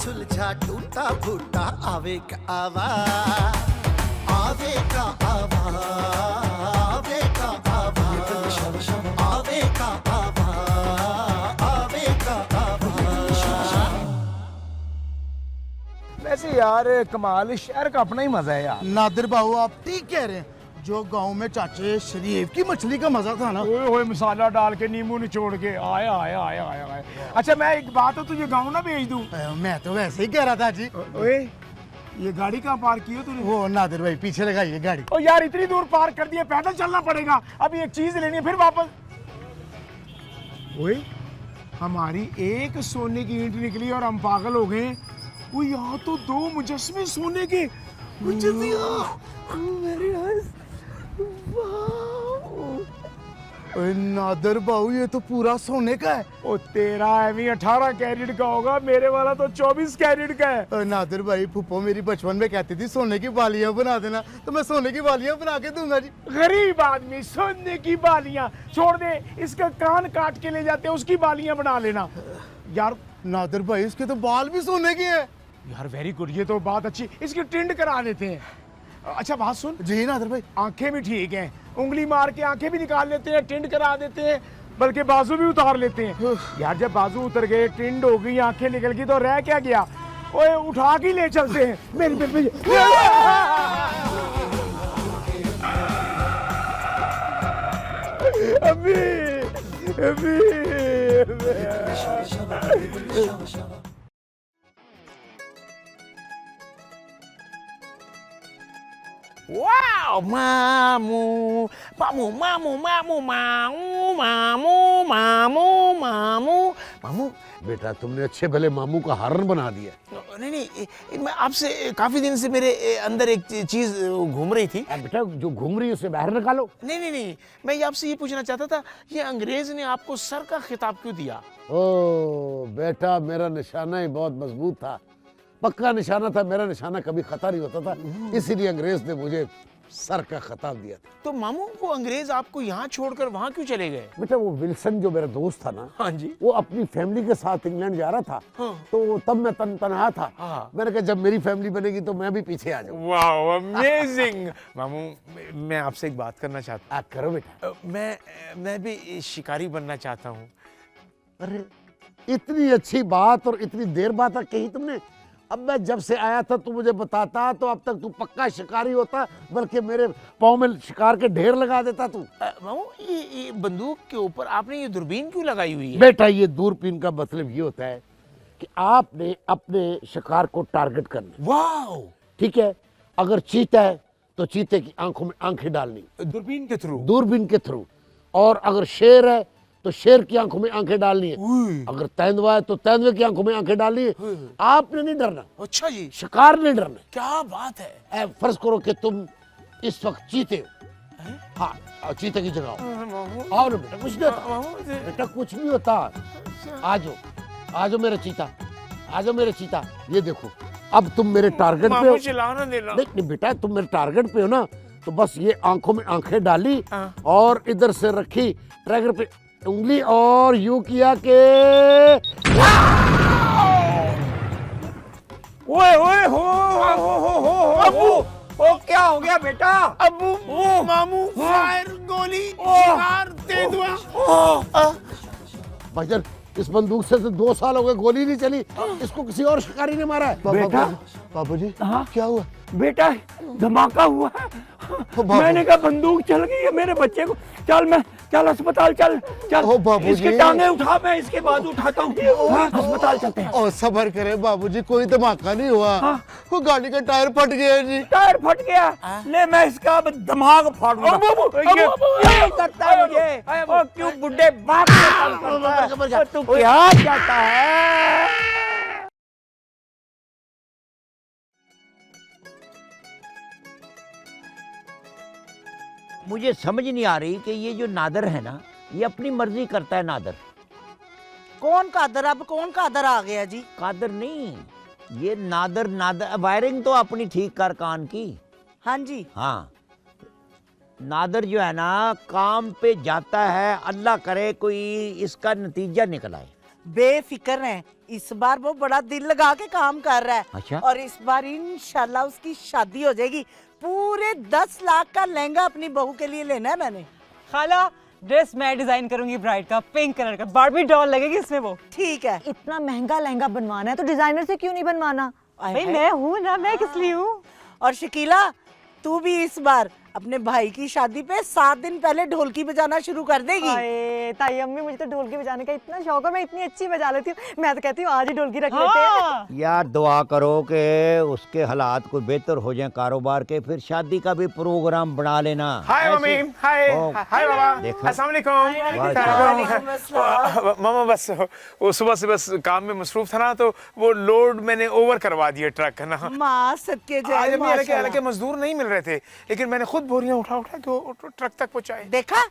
सुलझा टूटा फूटा आवेग आवा, आवेग आवा, आवेग आवा, आवेग आवा, आवेग आवा। वैसे यार कमाल, इस शहर का अपना ही मजा है यार। नादिर बाबू आप ठीक कह रहे हैं, जो गांव में चाचे शरीफ की मछली का मजा था ना, ओए होए मसाला डाल के नींबू निचोड़ के आया आया आया आया आया। अच्छा मैं एक बात हो, तुझे गाँव ना भेज दूं? मैं तो वैसे ही कह रहा था जी। ओए ये गाड़ी कहाँ पार्क की हो तूने? वो नादिर भाई पीछे लगाइए गाड़ी। ओ यार इतनी दूर पार्क कर दिया, पैदल चलना पड़ेगा। अभी एक चीज लेनी है फिर वापस। ओए हमारी एक सोने की ईंट निकली और हम पागल हो गए। वो यहाँ तो 2 मुजस्मे सोने के। नादिर बाबू ये तो पूरा सोने का है। ओ तेरा एवी 18 कैरेट का होगा, मेरे वाला तो 24 कैरेट का है। नादिर भाई फूफो मेरी बचपन में कहती थी सोने की बालियां बना देना, तो मैं सोने की बालियां बना के दूंगा जी। गरीब आदमी, सोने की बालियां छोड़ दे, इसका कान काट के ले जाते हैं, उसकी बालियां बना लेना। यार नादिर भाई इसके तो बाल भी सोने के हैं। यार वेरी गुड, ये तो बात अच्छी, इसकी टिंड करा देते हैं। अच्छा बात सुन जी नादिर भाई, आंखें भी ठीक हैं, उंगली मार के आंखें भी निकाल लेते हैं, टिंड करा देते हैं, बल्कि बाजू भी उतार लेते हैं। यार जब बाजू उतर गए, टिंड हो गई, आंखें निकल गई, तो रह क्या गया? ओए उठा के ले चलते हैं। मेरी अभी अभी Wow, mamu, mamu, mamu, mamu, mamu, mamu, mamu, mamu, mamu। बेटा तुमने अच्छे भले मामू का हारन बना दिया। नहीं, मैं आपसे काफी दिन से मेरे अंदर एक चीज घूम रही थी। बेटा जो घूम रही है उसे बाहर निकालो। नहीं, मैं ये आपसे ये पूछना चाहता था, ये अंग्रेज ने आपको सर का खिताब क्यों दिया? ओ बेटा मेरा निशाना ही बहुत मजबूत था, पक्का निशाना था, मेरा निशाना कभी खता नहीं होता था, इसीलिए अंग्रेज ने मुझे सर का खिताब दिया था। तो मामू वो अंग्रेज आपको यहाँ छोड़कर वहाँ क्यों चले गए? बेटा वो विल्सन जो मेरा दोस्त था ना, हाँ जी, वो अपनी फैमिली के साथ इंग्लैंड जा रहा था। हाँ। तो तब मैं तनहा था। हाँ। मैंने कहा जब मेरी फैमिली बनेगी तो मैं भी पीछे आ जाऊँ। वाह अमेजिंग। मामू मैं आपसे एक बात करना चाहता आप करो बेटा। हूँ, मैं भी शिकारी बनना चाहता हूँ। अरे इतनी अच्छी बात और इतनी देर बाद कही तुमने। अब मैं जब से आया था तू मुझे बताता तो अब तक तू पक्का शिकारी होता, बल्कि मेरे पाँव में शिकार के ढेर लगा देता तू। मामू ये बंदूक के ऊपर आपने ये दूरबीन क्यों लगाई हुई है? बेटा ये दूरबीन का मतलब ये होता है कि आपने अपने शिकार को टारगेट करना। वाह, ठीक है, अगर चीता है तो चीते की आंखों में आंखें डालनी दूरबीन के थ्रू। दूरबीन के थ्रू, और अगर शेर है तो शेर की आंखों में आंखें डालनी है, अगर तेंदुआ है तो तेंदुए की आंखों में आंखें डालनी है। आपने नहीं डरना। अच्छा जी, शिकार नहीं डरना। क्या बात है। फर्ज करो कि तुम इस वक्त चीते हो, हाँ चीते की जगह हो। आओ ना बेटा, कुछ नहीं होता बेटा, कुछ नहीं होता। आ जाओ मेरा चीता, आ जाओ मेरा चीता। ये देखो अब तुम मेरे टारगेट पे हो। चिल्लाना देना। नहीं बेटा तुम मेरे टारगेट पे हो ना, तो बस ये आंखों में आंखें डाली और इधर से रखी ट्रैगर पे उंगली और यूं किया के ओए ओए हो अबू, ओ क्या हो गया बेटा? अबू, मामू, फायर, गोली, शिकार, तेंदुआ। भाईजान इस बंदूक से तो 2 साल हो गए, गोली नहीं चली, इसको किसी और शिकारी ने मारा है। बेटा बाबूजी हाँ क्या हुआ? बेटा धमाका हुआ है। मैंने कहा बंदूक चल गई है मेरे बच्चे को। चल अस्पताल चल। ओ बाबूजी। इसके टांगे उठा, मैं इसके बाद उठाता हूँ। हाँ, अस्पताल चलते हैं। और सबर करे बाबूजी, कोई धमाका नहीं हुआ। हाँ। वो गाड़ी का टायर फट गया है जी। टायर फट गया? ले मैं इसका दिमाग फाड़ूंगा। ये करता है मुझे। ओ क्यों बुड्ढे बाप को करता है? तू क्या चाहता है? मुझे समझ नहीं आ रही कि ये जो नादर है ना, ये अपनी मर्जी करता है। नादर कौन कादर? अब कौन कादर आ गया जी? कादर नहीं, ये नादर वायरिंग तो अपनी ठीक कर कान की। हाँ जी। हाँ, नादर जो है ना काम पे जाता है, अल्लाह करे कोई इसका नतीजा निकल आए। बेफिक्र हैं, इस बार वो बड़ा दिल लगा के काम कर रहा है। अच्छा। और इस बार इंशाल्लाह उसकी शादी हो जाएगी। पूरे 10 लाख का लहंगा अपनी बहू के लिए लेना है मैंने। खाला ड्रेस मैं डिजाइन करूंगी ब्राइड का, पिंक कलर का, बारबी डॉल लगेगी इसमें वो। ठीक है। इतना महंगा लहंगा बनवाना है तो डिजाइनर से क्यों नहीं बनवाना? भाई मैं हूँ ना, मैं किस लिए हूँ। और शकीला तू भी इस बार अपने भाई की शादी पे 7 दिन पहले ढोलकी बजाना शुरू कर देगी। अरे ताई अम्मी, मुझे तो ढोलकी बजाने का इतना शौक है, मैं इतनी अच्छी बजा लेती हूँ। मैं तो कहती हूँ आज ही ढोलकी रख लेते हैं। यार दुआ करो कि उसके हालात कोई बेहतर हो जाए कारोबार के, फिर शादी का भी प्रोग्राम बना लेना। हाय मम्मी, हाय ओ, हाय बाबा, देखा? अस्सलाम वालेकुम। मामा बस वो सुबह से बस काम में मसरूफ था ना, तो वो लोड मैंने ओवर करवा दिया ट्रक का ना। माँ सदके आज जाए अभी हालांकि मजदूर नहीं मिल रहे थे, लेकिन मैंने खुद बोरियां उठा उठा के वो ट्रक तक पहुंचाए। देखा,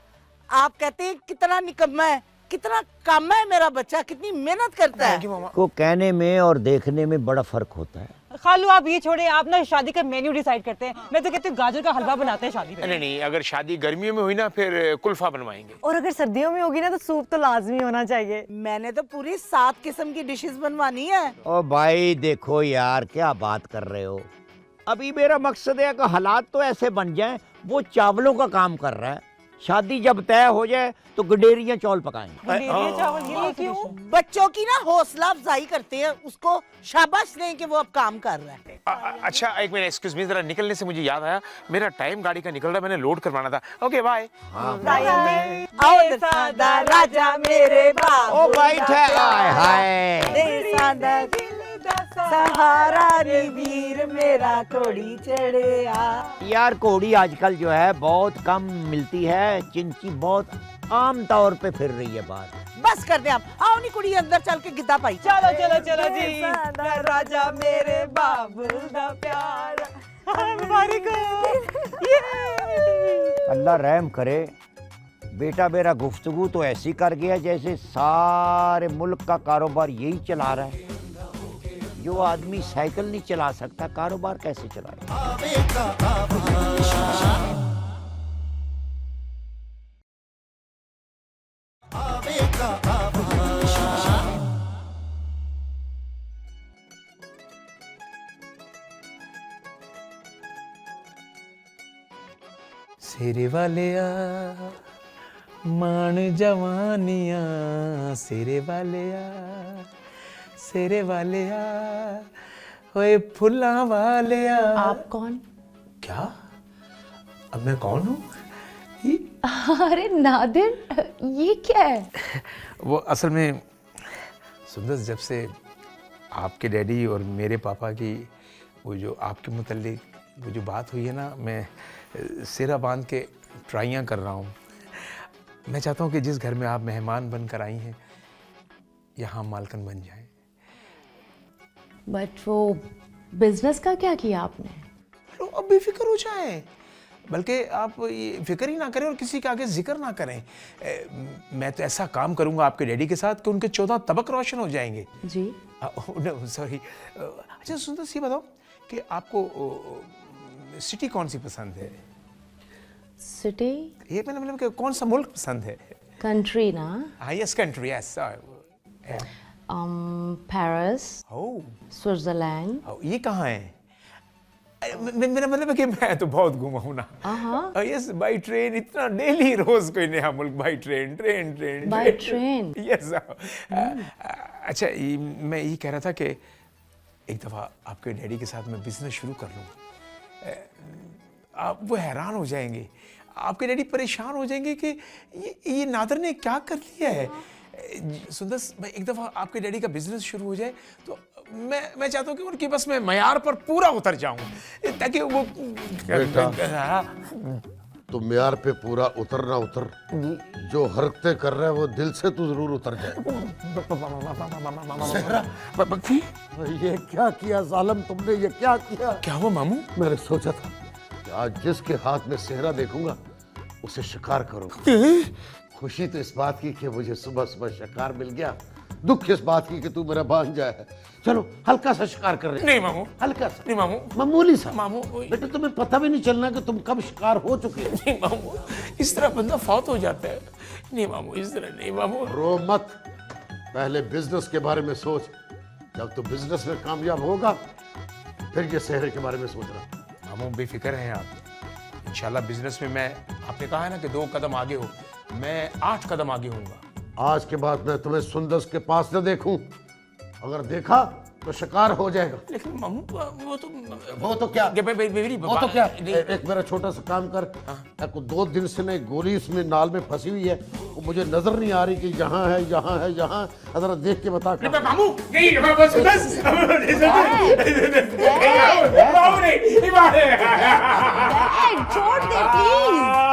आप कहते हैं कितना निकम्मा है, कितना काम है मेरा बच्चा, कितनी मेहनत करता है। को कहने में और देखने में बड़ा फर्क होता है। खालू आप ये छोड़े, आप ना शादी का मेन्यू डिसाइड करते हैं। मैं तो कहती हूँ गाजर का हलवा बनाते हैं शादी में। नहीं नहीं, अगर शादी गर्मियों में हुई ना फिर कुल्फा बनवाएंगे। और अगर सर्दियों में होगी ना तो सूप तो लाजमी होना चाहिए। मैंने तो पूरी 7 किस्म की डिशेस बनवानी है। ओ भाई देखो यार, क्या बात कर रहे हो। अभी मेरा मकसद है कि हालात तो ऐसे बन जाएं, वो चावलों का काम कर रहा है, शादी जब तय हो जाए तो गडेरियां चौल पकाएंगे। गडेरिया चावल, ये क्यों? बच्चों की ना हौसला अफजाई करते हैं, उसको शाबाश दें कि वो अब काम कर रहा है। अच्छा एक मिनट, एक्सक्यूज मी, जरा निकलने से मुझे याद आया, मेरा टाइम गाड़ी का निकल रहा है, मैंने लोड करवाना था। Okay bye. आओ सादा राजा मेरे बाप, ओ भाई हाय हाय। दे सादा सहारा रे वीर मेरा घोड़ी चढ़े आ। यार घोड़ी आजकल जो है बहुत कम मिलती है, चिंची बहुत आम तौर पे फिर रही है बात। बस कर दे आप, आओ नी कुड़ी अंदर चल के गिद्दा पाई। चलो चलो चलो जी। राजा मेरे बाबुल दा प्यार मुबारक हो। अल्लाह रहम करे, बेटा मेरा गुफ्तगू तो ऐसी कर गया जैसे सारे मुल्क का कारोबार यही चला रहा है। जो आदमी साइकिल नहीं चला सकता, कारोबार कैसे चलाए। आवेगा आवा, आवेगा आवा। सिरे वालिया मान जवानिया, सिरे वालिया ओए फुल्ला वालिया। आप कौन? क्या? अब मैं कौन हूँ? अरे नादिर, ये क्या है? वो असल में सुंदर, जब से आपके डैडी और मेरे पापा की वो जो आपके मुतल्लिक वो जो बात हुई है ना, मैं सिरा बांध के ट्राइयाँ कर रहा हूँ। मैं चाहता हूँ कि जिस घर में आप मेहमान बनकर आई हैं, यहाँ मालकन बन जाएं। बट वो बिजनेस का क्या किया आपने? अब बेफिक्र हो जाएं, बल्कि आप ये फिक्र ही ना करें और किसी के आगे जिक्र ना करें। मैं तो ऐसा काम करूँगा आपके डैडी के साथ कि उनके 14 तबक रोशन हो जाएंगे। जी सॉरी। अच्छा सुंदर, ये बताओ कि आपको सिटी कौन सी पसंद है? सिटी? ये मैंने मतलब कि कौन सा मुल्क पसंद है? कंट्री ना? हाँ यस, कंट्री यस। पेरिस, ओह स्विट्जरलैंड। ये कहाँ है? मेरा मतलब है कि मैं तो बहुत घूमा हूँ ना। यस, बाई ट्रेन, इतना डेली रोज कोई नया मुल्क, by train train train by train? Yes. अच्छा मैं ये कह रहा था कि एक दफ़ा आपके डैडी के साथ मैं बिजनेस शुरू कर लूँ, आप वो हैरान हो जाएंगे, आपके डैडी परेशान हो जाएंगे कि ये नादर ने क्या कर लिया है। सुंदर, मैं एक दफ़ा आपके डैडी का बिजनेस शुरू हो जाए तो मैं चाहता हूँ कि उनकी बस मैं मयार पर पूरा उतर जाऊँ, ताकि वो तो म्यार पे पूरा उतर ना उतर, जो हरकतें कर रहा है वो दिल से तो जरूर उतर जाए। ये क्या किया जालिम तुमने, ये क्या किया? क्या हुआ मामू? मैंने सोचा था कि आज जिसके हाथ में सेहरा देखूंगा उसे शिकार करूंगा। खुशी तो इस बात की कि मुझे सुबह सुबह शिकार मिल गया, दुख इस बात की कि तू मेरा भांजा है। चलो हल्का सा शिकार कर रहे। नहीं मामू, हल्का सा। नहीं मामू, मामूली सा। मामू बेटा तुम्हें पता भी नहीं चलना कि तुम कब शिकार हो चुके हो। नहीं मामू, इस तरह बंदा फौत हो जाता है। नहीं मामू, इस तरह नहीं मामू। रो मत, पहले बिजनेस के बारे में सोच। जब तू बिजनेस में कामयाब होगा फिर ये सेहरे के बारे में सोच रहा। मामू बेफिक्र हैं आप। इंशाल्लाह बिजनेस में मैं, आपने कहा है ना कि 2 कदम आगे हो, मैं 8 कदम आगे होऊंगा। आज के बाद मैं तुम्हें सुंदस के पास न देखूं। अगर देखा तो शिकार हो जाएगा। लेकिन मामू वो तो क्या, मेरी वो तो क्या, एक मेरा छोटा सा काम कर। को 2 दिन से ना गोली इसमें नाल में फंसी हुई है, वो मुझे नजर नहीं आ रही कि यहाँ है यहाँ है यहाँ। जरा देख के बता। मामू नहीं, छोड़ दे प्लीज।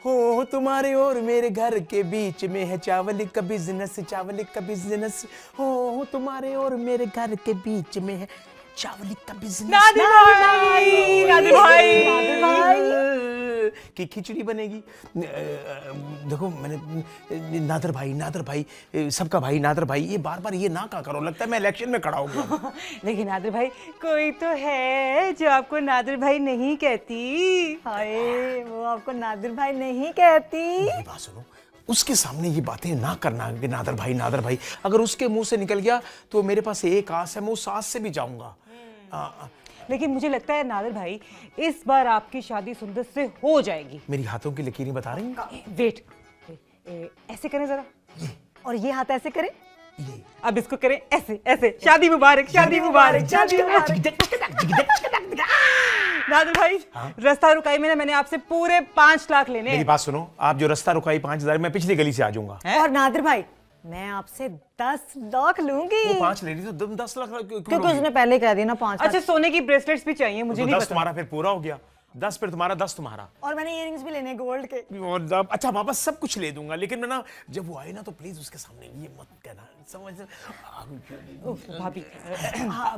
हो तुम्हारे और मेरे घर के बीच में है चावल का बिजनेस, चावल का बिजनेस। हो तुम्हारे और मेरे घर के बीच में है चावल का बिजनेस। नादिर भाई की खिचड़ी बनेगी। देखो मैंने नादर भाई सबका भाई नादर भाई, ये बार बार ये ना कहा करो, लगता है मैं इलेक्शन में खड़ा हो गया। लेकिन नादिर भाई कोई तो है जो आपको नादिर भाई नहीं कहती। हाय, वो आपको नादिर भाई नहीं कहती। मेरी बात सुनो, उसके सामने ये बातें ना करना कि नादर भाई। अगर उसके मुंह से निकल गया तो मेरे पास एक आस है, मैं उस आस से भी जाऊंगा। लेकिन मुझे लगता है नादिर भाई इस बार आपकी शादी सुंदर से हो जाएगी। मेरी हाथों की लकीरें बता रही हैं। वेट, ऐसे करें जरा, और ये हाथ ऐसे करें। ये अब इसको करें ऐसे ऐसे। शादी मुबारक, शादी मुबारक, शादी मुबारक। नादिर भाई रास्ता रुकाई में ना मैंने आपसे पूरे 5 लाख लेने। मेरी बात सुनो, आप जो रास्ता रुकाई 5000, मैं पिछली गली से आ जाऊंगा। और नादिर भाई मैं आपसे 10 लाख लूंगी। वो 5 ले ली तो 10 लाख क्योंकि उसने पहले कह दिया ना 5 लाख। अच्छा, सोने की ब्रेसलेट्स भी चाहिए मुझे। तो नहीं 10 पता। तुम्हारा फिर पूरा हो गया, 10 फिर तुम्हारा, 10 तुम्हारा। और मैंने इयररिंग्स भी लेने गोल्ड के। और अच्छा वापस सब कुछ ले दूंगा, लेकिन मैं ना जब वो आए ना तो प्लीज उसके सामने ये मत कहना, समझ। भाभी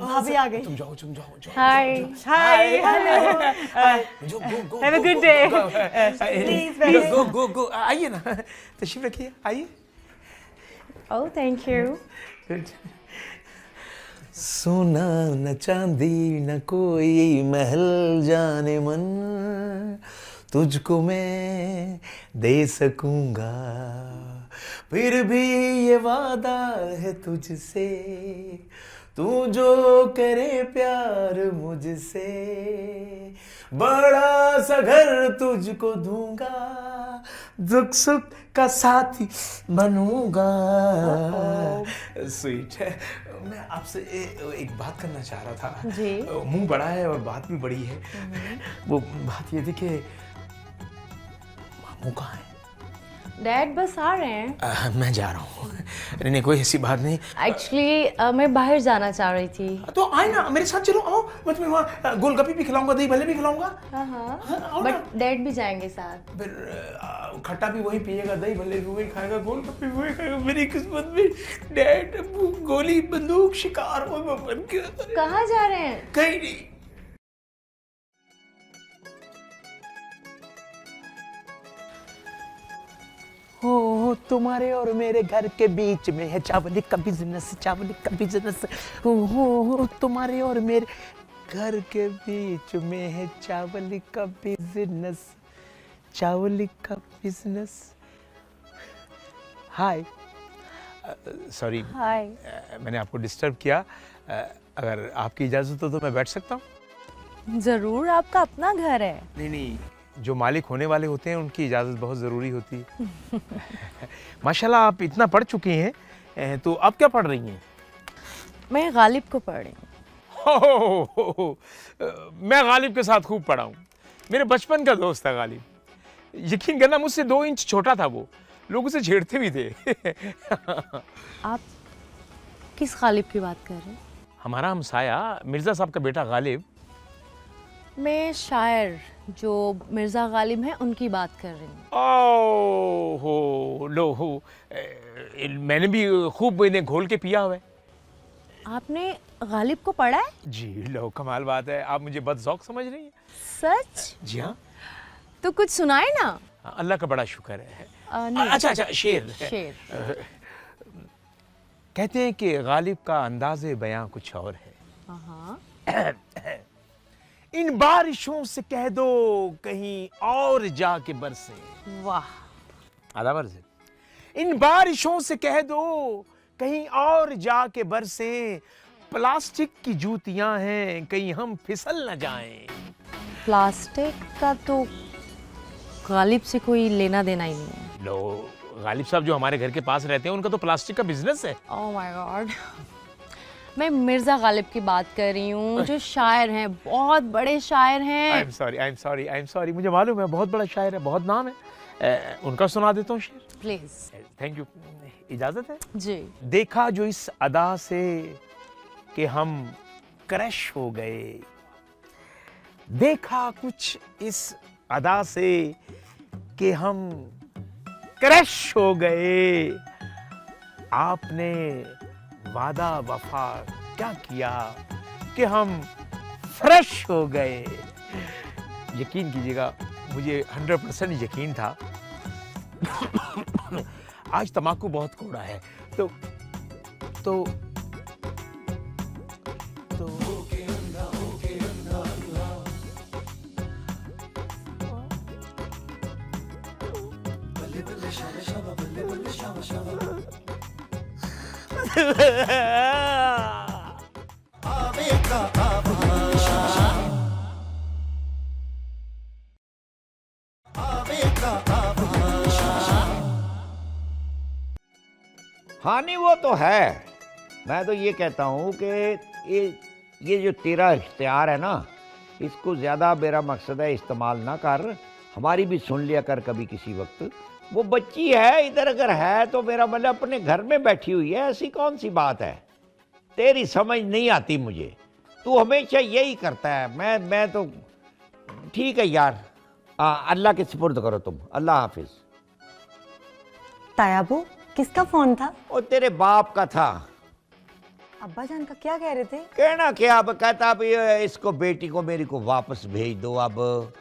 भाभी आ गई। तुम जाओ। Hi hi hello, have a good day. Go आइए ना, तशरीफ रखिए, आइए। Oh thank you. सोना न चांदी न कोई महल जाने मन, तुझको मैं दे सकूंगा, फिर भी ये वादा है तुझसे, तू जो करे प्यार मुझसे, बड़ा सा घर तुझको दूंगा, दुख सुख का साथी बनूंगा। स्वीट है। मैं आपसे एक बात करना चाह रहा था जी। मुंह बड़ा है और बात भी बड़ी है। वो बात ये थी कि मामू कहाँ है? डैड बस आ रहे हैं। मैं जा रहा हूँ। नहीं कोई ऐसी बात नहीं। एक्चुअली मैं बाहर जाना चाह रही थी। तो आए ना मेरे साथ, चलो आओ, मैं तुम्हें वहाँ गोलगप्पे भी खिलाऊंगा, दही भल्ले भी खिलाऊंगा। हाँ बट डैड भी जाएंगे साथ। फिर खट्टा भी वही पिएगा, दही भल्ले भी वही खाएगा, गोलगप्पे भी वही खाएगा। मेरी किस्मत में डैड गोली बंदूक शिकार बन के। कहाँ जा रहे हैं? कहीं नहीं। हो तुम्हारे और मेरे घर के बीच में है चावल का बिजनेस, चावल का बिजनेस। हो तुम्हारे और मेरे घर के बीच में है चावल का बिजनेस, चावल का बिजनेस। हाय, सॉरी हाय। मैंने आपको डिस्टर्ब किया। अगर आपकी इजाज़त हो तो मैं बैठ सकता हूँ? जरूर, आपका अपना घर है। नहीं, जो मालिक होने वाले होते हैं उनकी इजाज़त बहुत ज़रूरी होती है। माशाल्लाह आप इतना पढ़ चुकी हैं, तो अब क्या पढ़ रही हैं? मैं गालिब को पढ़ रही हूँ। मैं गालिब के साथ खूब पढ़ा हूँ। मेरे बचपन का दोस्त था गालिब। यकीन करना मुझसे 2 इंच छोटा था वो, लोग उसे छेड़ते भी थे। आप किस गालिब की बात कर रहे हैं? हमारा हमसाया मिर्ज़ा साहब का बेटा गालिब। मैं शायर जो मिर्ज़ा गालिब हैं उनकी बात कर रही हूँ। ओहो लो हो, मैंने भी खूब इन्हें घोल के पिया हुआ है। आपने गालिब को पढ़ा है? जी लो, कमाल बात है, आप मुझे बदज़ौक़ समझ रही हैं। सच? जी हाँ। तो कुछ सुनाए ना। अल्लाह का बड़ा शुक्र है। नहीं। अच्छा शेर। शेर। कहते हैं कि गालिब का अंदाज़े बयां कुछ और है, हाँ इन बारिशों से कह दो कहीं और जाके बरसे। वाह। आधा बरसे। इन बारिशों से कह दो कहीं और जाके बरसे, प्लास्टिक की जूतियां हैं कहीं हम फिसल न जाएं। प्लास्टिक का तो गालिब से कोई लेना देना ही नहीं है। लो, गालिब साहब जो हमारे घर के पास रहते हैं उनका तो प्लास्टिक का बिजनेस है। Oh my God. मैं मिर्जा गालिब की बात कर रही हूँ, जो शायर हैं, बहुत बड़े शायर हैं। आई एम सॉरी, मुझे मालूम है बहुत बड़ा शायर है, बहुत नाम है। उनका सुना देता हूँ शेर। प्लीज। थैंक यू, इजाजत है जी। देखा जो इस अदा से कि हम क्रश हो गए, देखा कुछ इस अदा से कि हम क्रश हो गए, आपने वादा वफा क्या किया कि हम फ्रेश हो गए। यकीन कीजिएगा मुझे 100% यकीन था। आज तम्बाकू बहुत कोड़ा है तो आवेगा आवा, आवेगा आवा। हाँ नहीं वो तो है। मैं तो ये कहता हूँ कि ये जो तेरा इख्तियार है ना, इसको ज़्यादा मेरा मकसद है इस्तेमाल ना कर। हमारी भी सुन लिया कर कभी किसी वक्त। वो बच्ची है इधर अगर है तो मेरा मतलब अपने घर में बैठी हुई है, ऐसी कौन सी बात है। तेरी समझ नहीं आती मुझे, तू हमेशा यही करता है। मैं तो ठीक है यार, अल्लाह के सुपुर्द करो तुम। अल्लाह हाफिज। तायाबू किसका फोन था? और तेरे बाप का था। अब्बा जान का क्या कह रहे थे? कहना क्या, अब कहता अब ये इसको बेटी को मेरी को वापस भेज दो। अब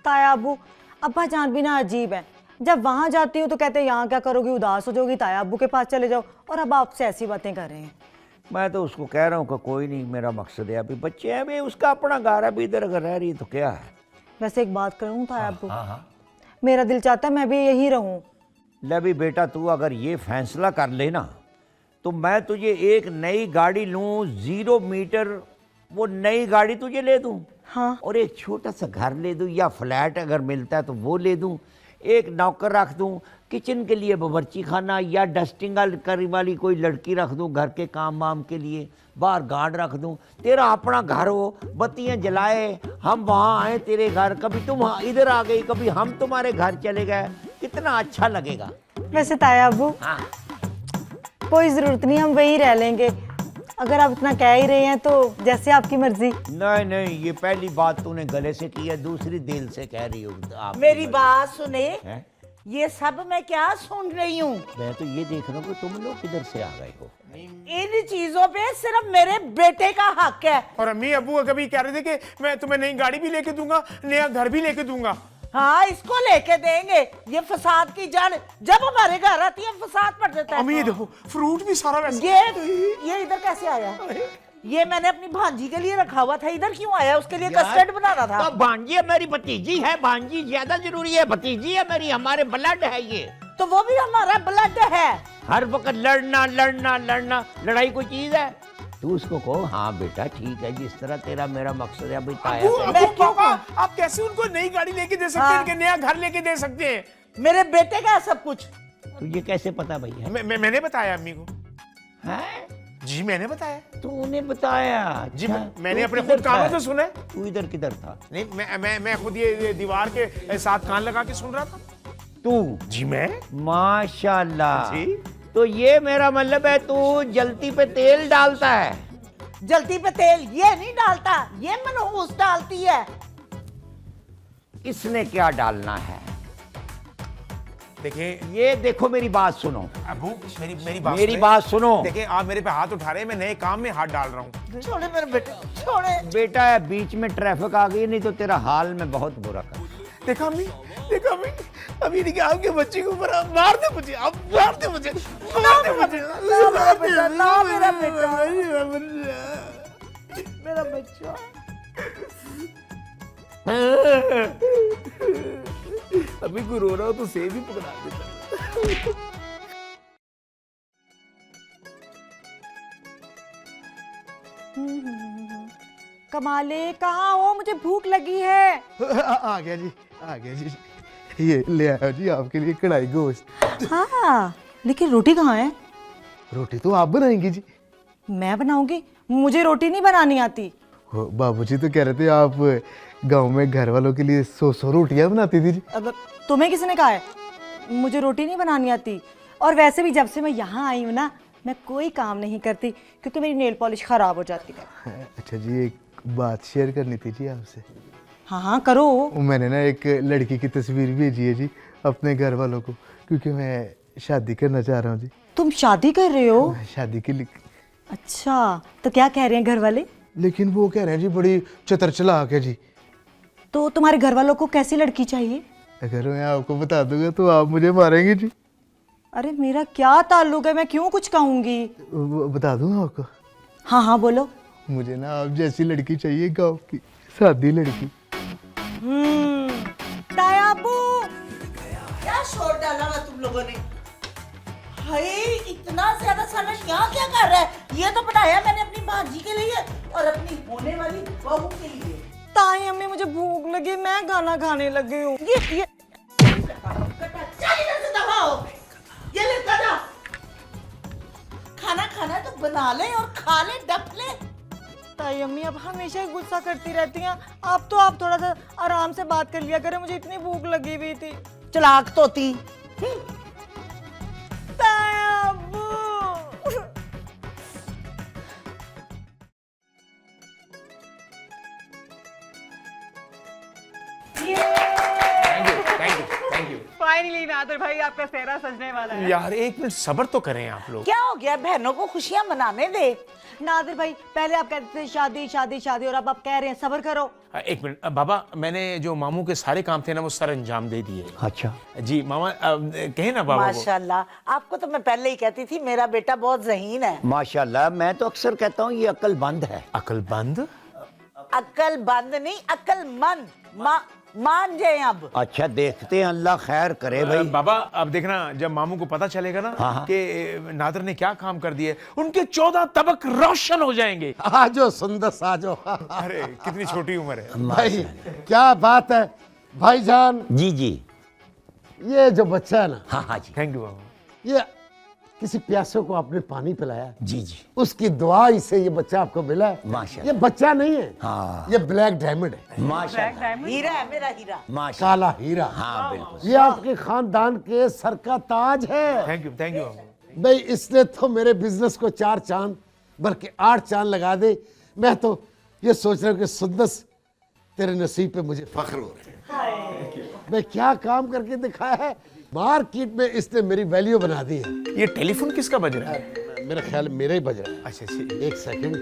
तायाबू अब्बा जान भी ना अजीब है, जब वहां जाती हो तो कहते हैं यहाँ क्या करोगी, उदास हो जाओगी, तायाबू के पास चले जाओ, और अब आपसे ऐसी बातें कर रहे हैं। मैं तो उसको कह रहा हूँ कि कोई नहीं, मेरा मकसद है अभी बच्चे हैं, अभी उसका अपना घर है, अभी इधर अगर रह रही है तो क्या है। वैसे एक बात कहूँ तायाबू, हाँ। मेरा दिल चाहता है मैं भी यहीं रहूं। ले भी बेटा, तू अगर ये फैसला कर लेना तो मैं तुझे एक नई गाड़ी लूँ, 0 मीटर वो नई गाड़ी तुझे ले दूँ। हाँ। और एक छोटा सा घर ले दूँ, या फ्लैट अगर मिलता है तो वो ले दूँ। एक नौकर रख दूँ किचन के लिए, बावर्ची खाना या डस्टिंग करने वाली कोई लड़की रख दूँ घर के काम वाम के लिए, बाहर गार्ड रख दूँ। तेरा अपना घर हो, बत्तियाँ जलाए, हम वहाँ आए तेरे घर, कभी तुम इधर आ गई, कभी हम तुम्हारे घर चले गए, कितना अच्छा लगेगा। वैसे तायाबू हाँ। कोई जरूरत नहीं, हम वहीं रह लेंगे। अगर आप इतना कह ही रहे हैं तो जैसे आपकी मर्जी। नहीं, ये पहली बात तूने गले से की है, दूसरी दिल से कह रही हो आप। मेरी बात सुने, है? ये सब मैं क्या सुन रही हूँ? मैं तो ये देख रहा हूँ कि तुम लोग किधर से आ गए हो। इन चीजों पे सिर्फ मेरे बेटे का हक है। और अम्मी अब्बू कभी कह रहे थे कि मैं तुम्हें नई गाड़ी भी लेके दूंगा, नया घर भी लेके दूंगा। हाँ, इसको लेके देंगे। ये फसाद की जड़ जब हमारे घर आती है फसाद पड़ जाता है। अम्मी ये देखो, फ्रूट भी सारा वैसे। ये इधर कैसे आया? ये मैंने अपनी भांजी के लिए रखा हुआ था, इधर क्यों आया? उसके लिए कस्टर्ड बनाना था। तो भांजी है, मेरी भतीजी है, भांजी ज्यादा जरूरी है, भतीजी है मेरी, हमारे ब्लड है ये। तो वो भी हमारा ब्लड है। हर वक्त लड़ना, लड़ाई कोई चीज है? तू उसको कहो हाँ बेटा ठीक है, जिस तरह तेरा मेरा मकसद है अभी ताया आप कैसे उनको नई गाड़ी लेके दे सकते हैं, नया घर लेके दे सकते हैं? मेरे बेटे का सब कुछ। तुझे कैसे पता भैया? मैंने बताया अम्मी को। है? जी मैंने बताया। तूने बताया? जी मैंने अपने खुद कानों से सुना। तू इधर किधर था? नहीं, मैं खुद ये दीवार के साथ कान लगा के सुन रहा था। तू? जी मैं। माशाल्लाह जी। तो ये मेरा मतलब है तू जलती पे तेल डालता है। जलती पे तेल ये नहीं डालता, ये मनहूस डालती है। इसने क्या डालना है? देखिए, ये देखो मेरी बात सुनो अबू, मेरी बात सुनो। देखिए आप मेरे पे हाथ उठा रहे हैं, मैं नए काम में हाथ डाल रहा हूँ। छोड़े मेरे बेटे, छोड़े। बेटा बीच में ट्रैफिक आ गई, नहीं तो तेरा हाल में बहुत बुरा कर। देखा अम्मी, अभी नहीं कि आपके बच्चे के ऊपर आप मार दे मुझे, आप मार दे मुझे, मार दे मुझे। ना मेरा बेटा, ना मेरा बेटा। अभी कोई रो रहा हो तो सेब ही पकड़ा देता। कमाले कहाँ हो, मुझे भूख लगी है। आ गया जी, आ गया जी। ये ले आया जी आपके लिए कढ़ाई गोश्त। हाँ, लेकिन रोटी कहाँ है? रोटी तो आप बनाएंगी जी। मैं बनाऊंगी? मुझे रोटी नहीं बनानी आती। बाबूजी तो कह रहे थे आप गांव में घर वालों के लिए 100 रोटियां बनाती थी जी। अब तुम्हें किसने कहा है मुझे रोटी नहीं बनानी आती? और वैसे भी जब से मैं यहाँ आई हूँ ना, मैं कोई काम नहीं करती क्योंकि मेरी नेल पॉलिश खराब हो जाती है। अच्छा जी, एक बात शेयर करनी थी जी आपसे। हाँ हाँ करो। मैंने ना एक लड़की की तस्वीर भेजी है जी अपने घर वालों को, क्योंकि मैं शादी करना चाह रहा हूँ जी। तुम शादी कर रहे हो? शादी के लिए। अच्छा, तो क्या कह रहे हैं घर वाले? लेकिन वो कह रहे हैं जी बड़ी चतर चालाक है जी। तो तुम्हारे घर वालों को कैसी लड़की चाहिए? अगर मैं आपको बता दूंगा तो आप मुझे मारेंगे जी। अरे मेरा क्या ताल्लुक है, मैं क्यों कुछ कहूंगी? बता दूं आपको? हाँ हाँ बोलो। मुझे ना आप जैसी लड़की चाहिए, गांव की सादी लड़की। तायाबू, क्या शोर डाला हुआ तुम लोगों ने? हाय, इतना ज्यादा सालन यहाँ क्या कर रहा है? ये तो बनाया मैंने अपनी भांजी के लिए और अपनी होने वाली बहू के लिए। ताई अम्मी मुझे भूख लगी, मैं खाना खाने लगी हूँ। ये चल इधर से दबाओ। ये ले दादा, खाना खाना है तो बना ले और खा ले, डप ले। ताई अम्मी अब हमेशा ही गुस्सा करती रहती हैं। अब तो आप थोड़ा सा आराम से बात कर लिया करें, मुझे इतनी भूख लगी हुई थी। चलाक तोती। तायाबू। Thank you. फाइनली नादिर भाई आपका सेहरा सजने वाला है। यार एक मिनट सब्र तो करें आप लोग। क्या हो गया? बहनों को खुशियां मनाने दे। नादिर भाई, पहले आप कहते थे शादी शादी शादी और अब आप कह रहे हैं सब्र करो। एक मिनट बाबा, मैंने जो मामू के सारे काम थे ना वो सारे अंजाम दे दिए। अच्छा जी मामा, कहे ना बाबा। माशाल्लाह, आपको तो मैं पहले ही कहती थी मेरा बेटा बहुत ज़हीन है। माशाल्लाह, मैं तो अक्सर कहता हूँ ये अक्लमंद है। अकलबंद? अक्ल बंद नहीं, अक्लमंद। मान जाए अब। अच्छा, देखते हैं, अल्लाह खैर करे भाई। बाबा अब देखना, जब मामू को पता चलेगा ना हाँ। कि नादर ने क्या काम कर दिए, उनके 14 तबक रोशन हो जाएंगे। आ जाओ सुंदर, आ जाओ। अरे कितनी छोटी उम्र है भाई क्या बात है भाईजान। जी जी। ये जो बच्चा है ना, हाँ हाँ जी। थैंक यू बाबा। ये किसी प्यासे को आपने पानी पिलाया, जी जी। उसकी दुआ से ये बच्चा आपको मिला है। माशाल्लाह। ये बच्चा नहीं है, हाँ। ये ब्लैक डायमंड है, माशाल्लाह हीरा है मेरा हीरा। माशाल्लाह। काला हीरा। हाँ बिल्कुल। ये आपके खानदान के सर का ताज है। थैंक यू बाबा। भाई इसने तो मेरे बिजनेस को 4 चांद बल्कि 8 चांद लगा दे। मैं तो ये सोच रहा हूँ कि सुंदस तेरे नसीब पे मुझे फख्र हो रहा है। मैं क्या काम करके दिखाया है, मार्केट में इसने मेरी वैल्यू बना दी है। ये टेलीफोन किसका बज रहा है? मेरा ख्याल मेरा ही बज रहा है। अच्छा अच्छा। एक सेकंड,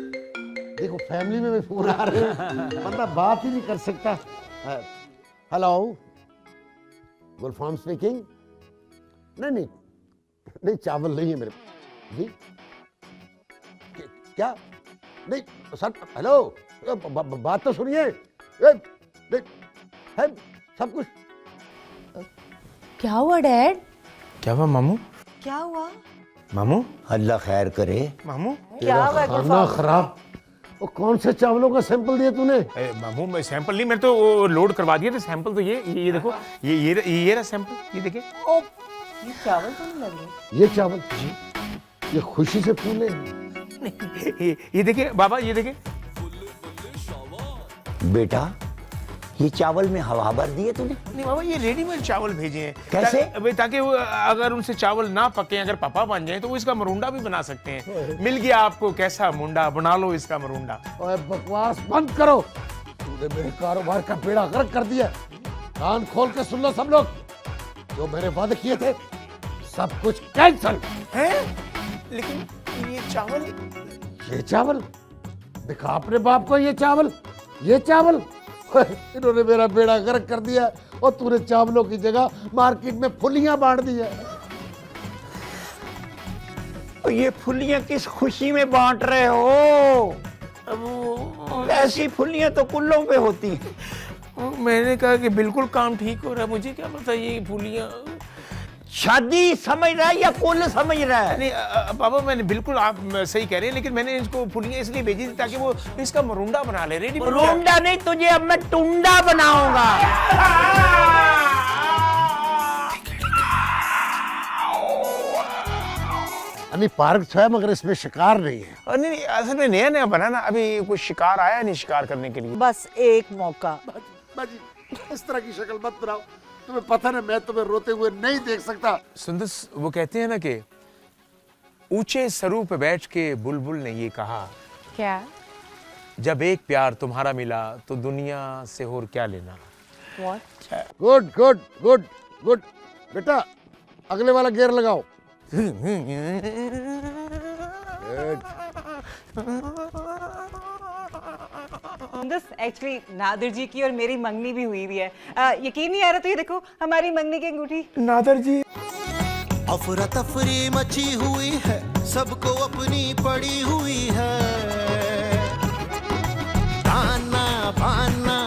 देखो फैमिली में भी फोन आ रहे हैं, बंदा बात ही नहीं कर सकता। हेलो, गुलफाम स्पीकिंग। नहीं नहीं, चावल नहीं है मेरे जी। क्या? नहीं सर, हेलो, बात तो सुनिए। है सब कुछ। क्या हुआ डैड? क्या हुआ मामू? क्या हुआ? मामू? अल्लाह खैर करे। मामू? क्या हुआ? खाना खराब। वो कौन से चावलों का सैंपल दिया तूने? मामू मैं सैंपल नहीं, मैंने तो वो लोड करवा दिया था सैंपल। तो ये देखो, ये रहा सैंपल, ये देखिए। ये चावल तो नहीं लगे। ये चावल जी, ये खुशी से फूले। ये देखिए बाबा, ये देखिए। बेटा ये चावल में हवा भर दी है तूने? नहीं बाबा, ये रेडीमेड चावल भेजे हैं। कैसे? ताकि वो अगर उनसे चावल ना पके, अगर पापा बन जाए तो वो इसका मरुंडा भी बना सकते हैं। मिल गया आपको, कैसा मुंडा, बना लो इसका मरुंडा। और बकवास बंद करो, तूने मेरे कारोबार का बेड़ा गर्क कर दिया। कान खोल के सुन लो सब लोग, जो मेरे वादे किए थे सब कुछ कैंसल है। लेकिन ये चावल दिखा अपने बाप को। ये चावल इन्होंने मेरा बेड़ा गर्क कर दिया और तूने चावलों की जगह मार्केट में फुलियां बांट दी है। तो ये फुलियां किस खुशी में बांट रहे हो? ऐसी फुल्लियां तो कुल्लों पे होती हैं। मैंने कहा कि बिल्कुल काम ठीक हो रहा है, मुझे क्या पता ये फूलियाँ। शादी समझ रहा है या कुल समझ रहा है? नहीं पापा, मैंने बिल्कुल, आप सही कह रहे हैं, लेकिन मैंने इसको फूलियाँ इसलिए भेजी थी ताकि वो इसका मरुंडा बना ले। रेडी? रोंडा नहीं, तुझे अब मैं टुंडा बनाऊंगा। नहीं, पार्क तो है मगर इसमें शिकार नहीं है। और नहीं, असल में नया नया बना ना, अभी कुछ शिकार आया नहीं शिकार करने के लिए। बस एक मौका। बाजी, इस तरह की शक्ल मत बनाओ, तुम्हें पता ना मैं तुम्हें रोते हुए नहीं देख सकता। सुंदर, वो कहते हैं ना कि ऊंचे सरू पे बैठ के बुलबुल ने ये कहा, क्या? जब एक प्यार तुम्हारा मिला तो दुनिया से और क्या लेना। What? Good good good good बेटा, अगले वाला गियर लगाओ। एक्चुअली नादिर जी की और मेरी मंगनी भी हुई है। यकीन नहीं आ रहा तो ये देखो हमारी मंगनी की अंगूठी। नादर जी, अफरा तफरी मची हुई है, सबको अपनी पड़ी हुई है, ताना बाना